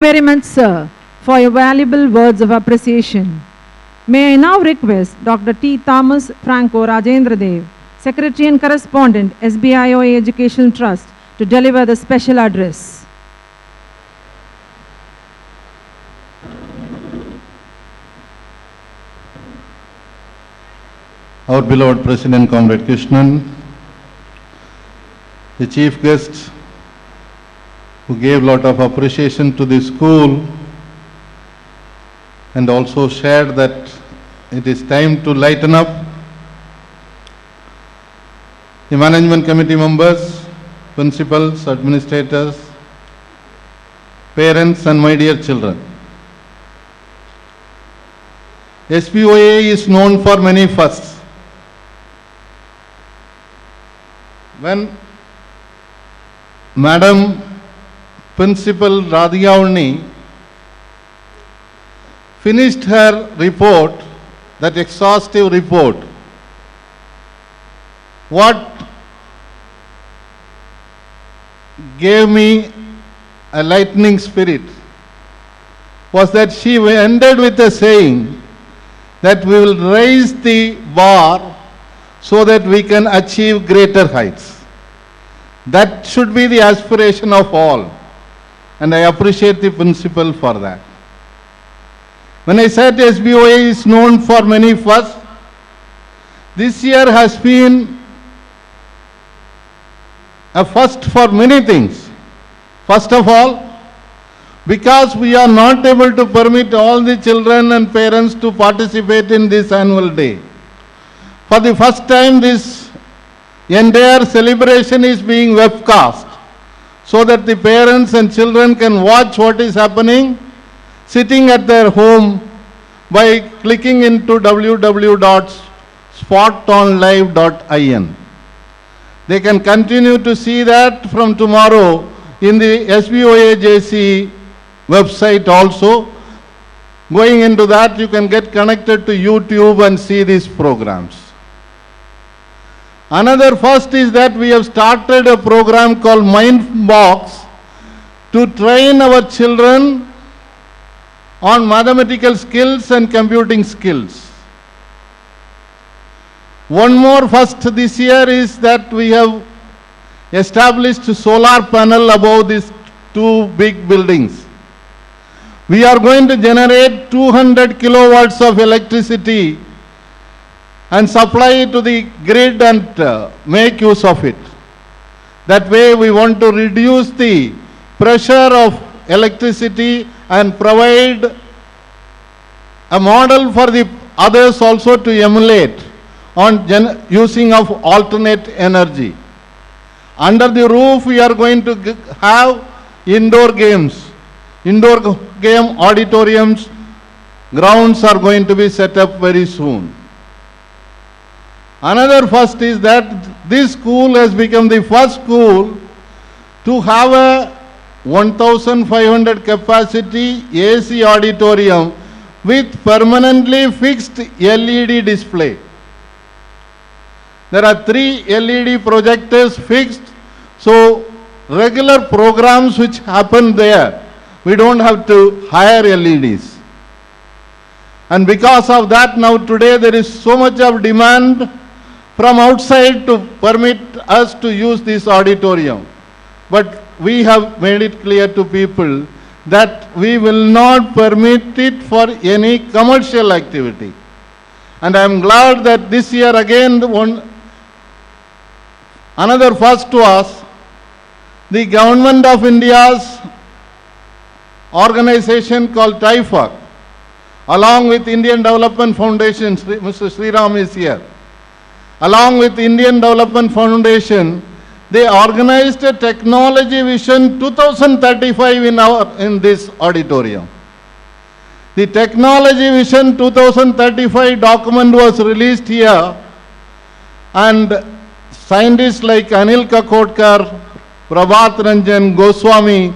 Very much, sir, for your valuable words of appreciation. May I now request Dr. T. Thomas Franco Rajendra Dev, Secretary and Correspondent, sboajc Educational Trust, to deliver the special address. Our beloved President, Comrade Krishnan, the chief guest who gave a lot of appreciation to the school and also shared that it is time to lighten up. The management committee members, principals, administrators, parents and my dear children. SBOA is known for many firsts. When Madam Principal Radhika finished her report, that exhaustive report, what gave me a lightning spirit was that she ended with a saying that we will raise the bar so that we can achieve greater heights. That should be the aspiration of all, and I appreciate the principal for that. When I said SBOA is known for many firsts, this year has been a first for many things. First of all, because we are not able to permit all the children and parents to participate in this annual day. For the first time, this entire celebration is being webcast so that the parents and children can watch what is happening sitting at their home by clicking into www.spotonlive.in. They can continue to see that from tomorrow in the sboajc website also. Going into that, you can get connected to YouTube and see these programs. Another first is that we have started a program called Mindbox to train our children on mathematical skills and computing skills. One more first this year is that we have established a solar panel above these two big buildings. We are going to generate 200 kilowatts of electricity and supply it to the grid and make use of it. That way we want to reduce the pressure of electricity and provide a model for the others also to emulate on using of alternate energy. Under the roof we are going to have indoor games. Indoor game auditoriums, grounds are going to be set up very soon. Another first is that this school has become the first school to have a 1,500 capacity AC auditorium with permanently fixed LED display. There are 3 LED projectors fixed, so regular programs which happen there, we don't have to hire LEDs. And because of that, now today there is so much of demand from outside to permit us to use this auditorium. But we have made it clear to people that we will not permit it for any commercial activity. And I am glad that this year again, another first to us, the Government of India's organization called TIFAC, along with Indian Development Foundation, Mr. Sriram is here, along with Indian Development Foundation, they organized a Technology Vision 2035 in this auditorium. The Technology Vision 2035 document was released here, and scientists like Anil Kakodkar, Prabhat Ranjan, Goswami,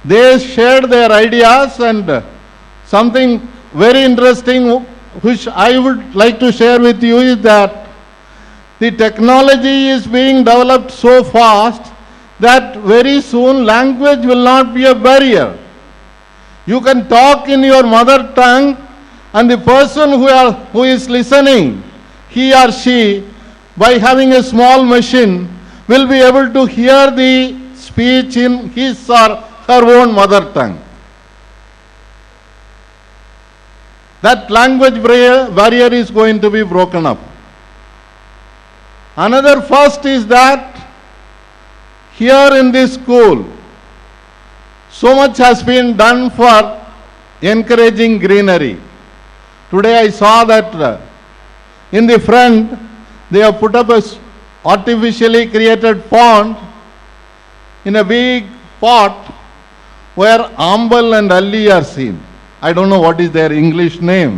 they shared their ideas, and something very interesting which I would like to share with you is that the technology is being developed so fast that very soon language will not be a barrier. You can talk in your mother tongue, and the person who is listening, he or she, by having a small machine, will be able to hear the speech in his or her own mother tongue. That language barrier is going to be broken up. Another first is that here in this school, so much has been done for encouraging greenery. Today I saw that in the front they have put up a artificially created pond in a big pot where ambal and alli are seen. I don't know what is their English name.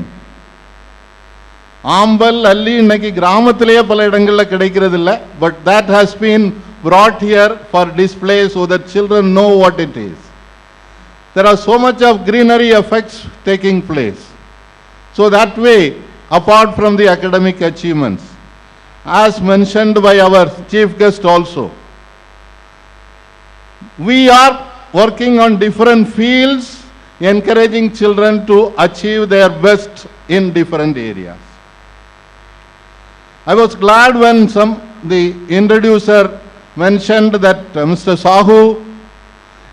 Ambal, alli இன்னைக்கு கிராமத்திலேயே பல இடங்களில் கிடைக்கிறது இல்லை. But that has been brought here for display so that children know what it is. There are so much of greenery effects taking place. So that way, apart from the academic achievements, as mentioned by our chief guest also, we are working on different fields, encouraging children to achieve their best in different areas. I was glad when the introducer mentioned that Mr. Sahu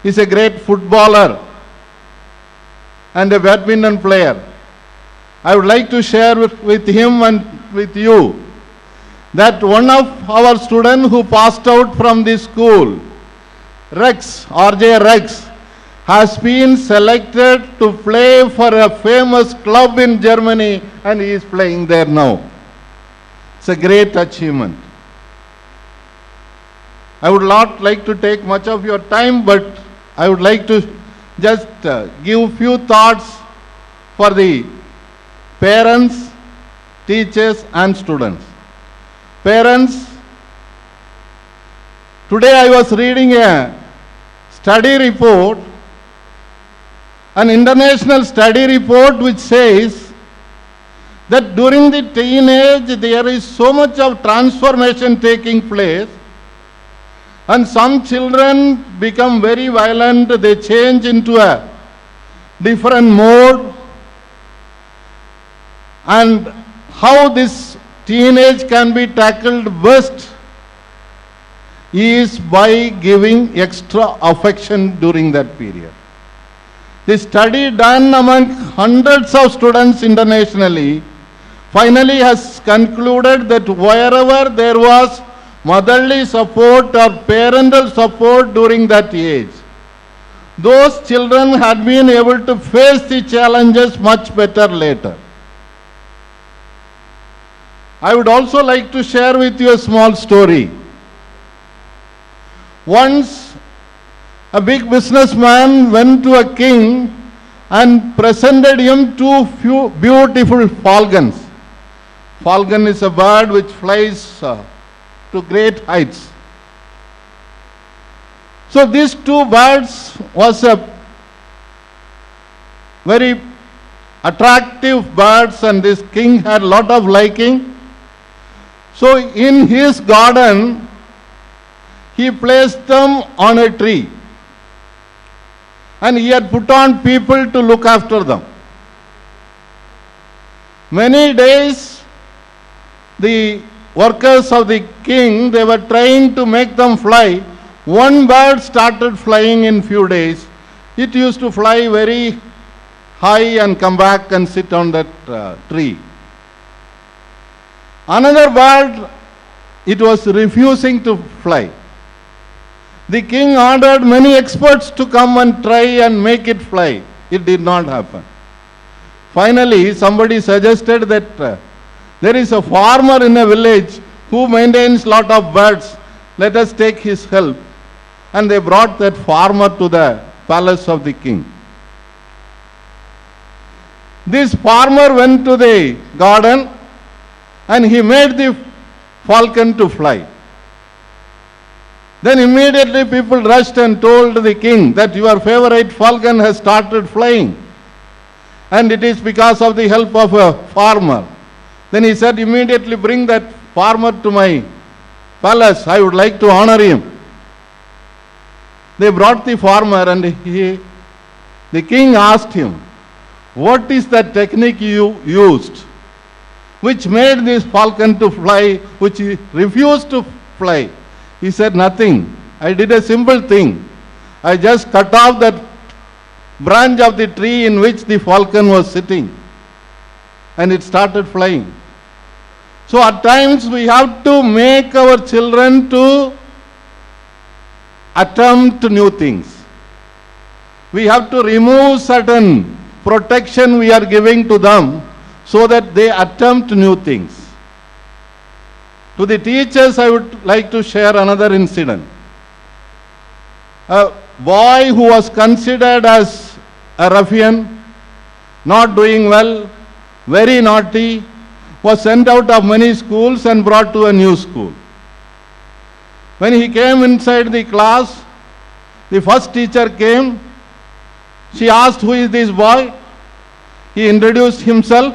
is a great footballer and a badminton player. I would like to share with him and with you that one of our students who passed out from this school, Rex, RJ Rex, has been selected to play for a famous club in Germany, and he is playing there now. It's a great achievement. I would not like to take much of your time, but I would like to just give few thoughts for the parents, teachers and students. Parents, today I was reading a study report, an international study report which says that during the teenage there is so much of transformation taking place, and some children become very violent, they change into a different mode, and how this teenage can be tackled best is by giving extra affection during that period. The study done among hundreds of students internationally finally has concluded that wherever there was motherly support or parental support during that age, those children had been able to face the challenges much better later. I would also like to share with you a small story. Once a big businessman went to a king and presented him two beautiful falcons. Falcon is a bird which flies to great heights. So these two birds was a very attractive birds, and this king had a lot of liking. So in his garden, he placed them on a tree, and he had put on people to look after them. Many days, the workers of the king, they were trying to make them fly. One bird started flying in few days. It used to fly very high and come back and sit on that tree. Another bird, it was refusing to fly. The king ordered many experts to come and try and make it fly. It did not happen. Finally, somebody suggested that there is a farmer in a village who maintains lot of birds. Let us take his help. And they brought that farmer to the palace of the king. This farmer went to the garden and he made the falcon to fly. Then immediately people rushed and told the king that your favorite falcon has started flying, and it is because of the help of a farmer. Then he said, immediately bring that farmer to my palace. I would like to honor him. They brought the farmer, and he The king asked him, "What is that technique you used, which made this falcon to fly, which he refused to fly?" He said, "Nothing. I did a simple thing. I just cut off that branch of the tree in which the falcon was sitting, and it started flying." So at times we have to make our children to attempt new things. We have to remove certain protection we are giving to them so that they attempt new things. To the teachers, I would like to share another incident. A boy who was considered as a ruffian, not doing well, very naughty, was sent out of many schools and brought to a new school. When he came inside the class, the first teacher came. She asked, "Who is this boy?" He introduced himself.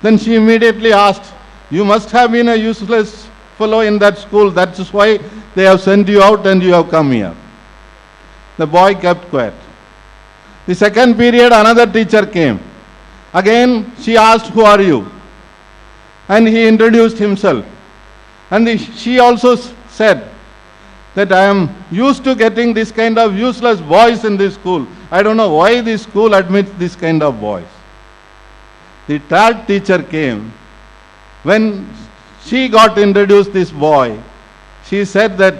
Then she immediately asked, "You must have been a useless fellow in that school. That's why they have sent you out and you have come here." The boy kept quiet. The second period, another teacher came. Again, she asked, "Who are you?" And he introduced himself. And she also said that, "I am used to getting this kind of useless boys in this school. I don't know why this school admits this kind of boys." The third teacher came. When she got introduced this boy, she said that,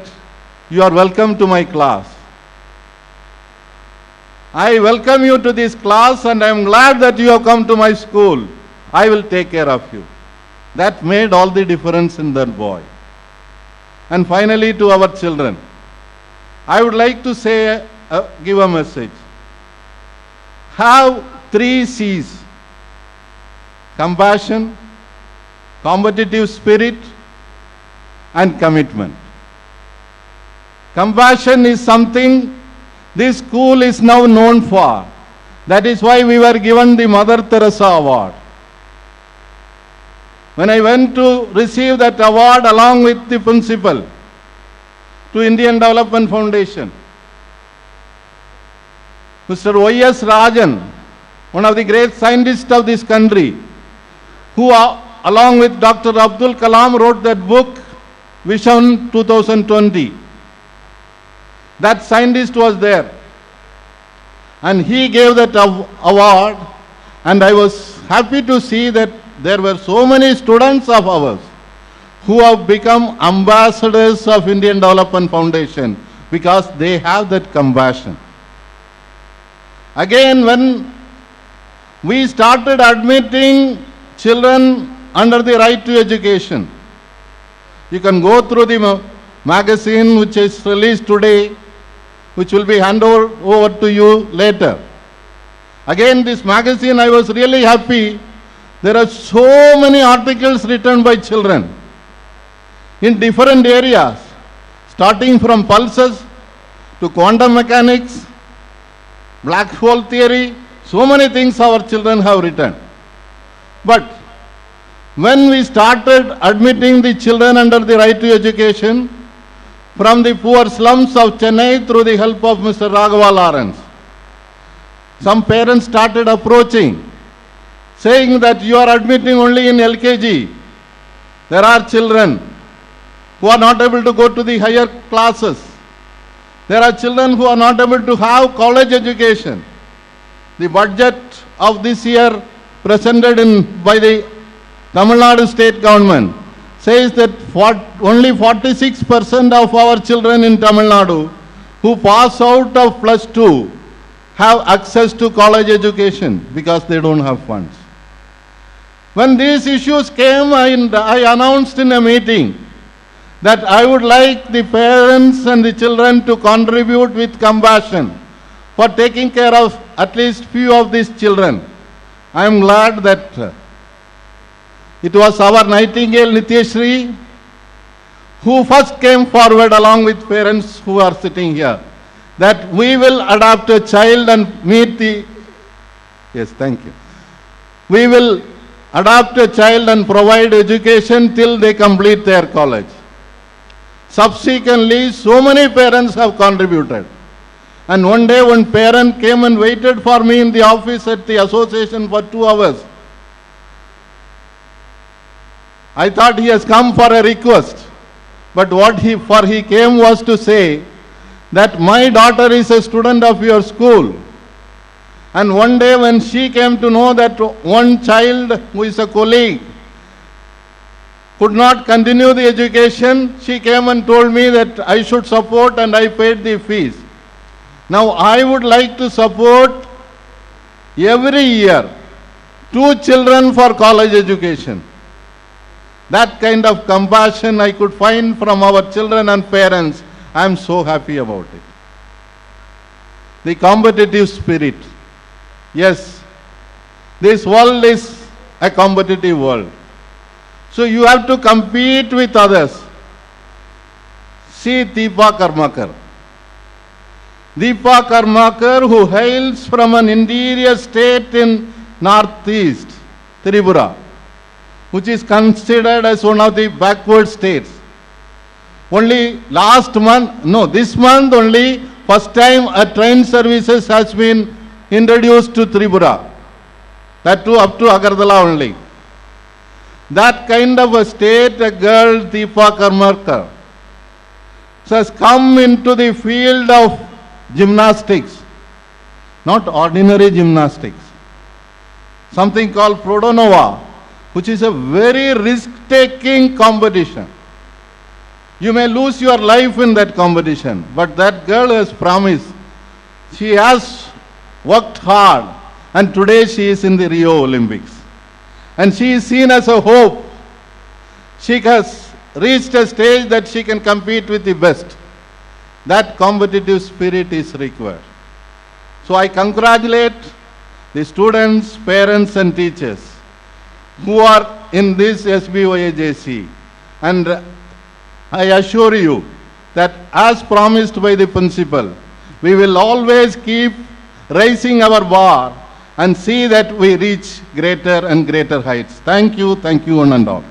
"You are welcome to my class. I welcome you to this class and I am glad that you have come to my school. I will take care of you." That made all the difference in that boy. And finally, to our children, I would like to say, give a message. Have 3 C's: compassion, competitive spirit, and commitment. Compassion is something this school is now known for. That is why we were given the Mother Teresa Award. When I went to receive that award along with the principal to Indian Development Foundation, Mr. Y.S. Rajan, one of the great scientists of this country, who along with Dr. Abdul Kalam wrote that book, Vision 2020. That scientist was there. And he gave that award, and I was happy to see that there were so many students of ours who have become ambassadors of Indian Development Foundation because they have that compassion. Again, when we started admitting children under the right to education, you can go through the magazine which is released today, which will be handed over to you later. Again, this magazine, I was really happy. There are so many articles written by children in different areas, starting from pulses to quantum mechanics, black hole theory, so many things our children have written. But when we started admitting the children under the right to education from the poor slums of Chennai through the help of Mr. Raghava Lawrence, some parents started approaching, saying that you are admitting only in LKG. There are children who are not able to go to the higher classes. There are children who are not able to have college education. The budget of this year presented by the Tamil Nadu state government says that only 46% of our children in Tamil Nadu who pass out of +2 have access to college education because they don't have funds. When these issues came, I announced in a meeting that I would like the parents and the children to contribute with compassion for taking care of at least few of these children. I am glad that it was our Nightingale Nityashri who first came forward along with parents who are sitting here, that we will adopt a child and meet the, yes, thank you. We will adopt a child and provide education till they complete their college. Subsequently, so many parents have contributed. And one day one parent came and waited for me in the office at the association for 2 hours. I thought he has come for a request. But what he came was to say that my daughter is a student of your school. And one day when she came to know that one child who is a colleague could not continue the education, she came and told me that I should support, and I paid the fees. Now I would like to support every year 2 children for college education. That kind of compassion I could find from our children and parents. I am so happy about it. The competitive spirit. Yes, this world is a competitive world. So you have to compete with others. See Deepa Karmakar. Deepa Karmakar, who hails from an interior state in northeast, Tripura, which is considered as one of the backward states. Only this month only, first time a train services has been introduced to Tripura. That too up to Agartala only. That kind of a state, a girl, Deepa Karmakar, has come into the field of gymnastics, not ordinary gymnastics, something called Prodonova, which is a very risk-taking competition. You may lose your life in that competition, but that girl has promised. She has worked hard, and today she is in the Rio Olympics. And she is seen as a hope. She has reached a stage that she can compete with the best. That competitive spirit is required. So I congratulate the students, parents and teachers who are in this sboajc, and I assure you that as promised by the principal, we will always keep raising our bar and see that we reach greater and greater heights. Thank you one and all.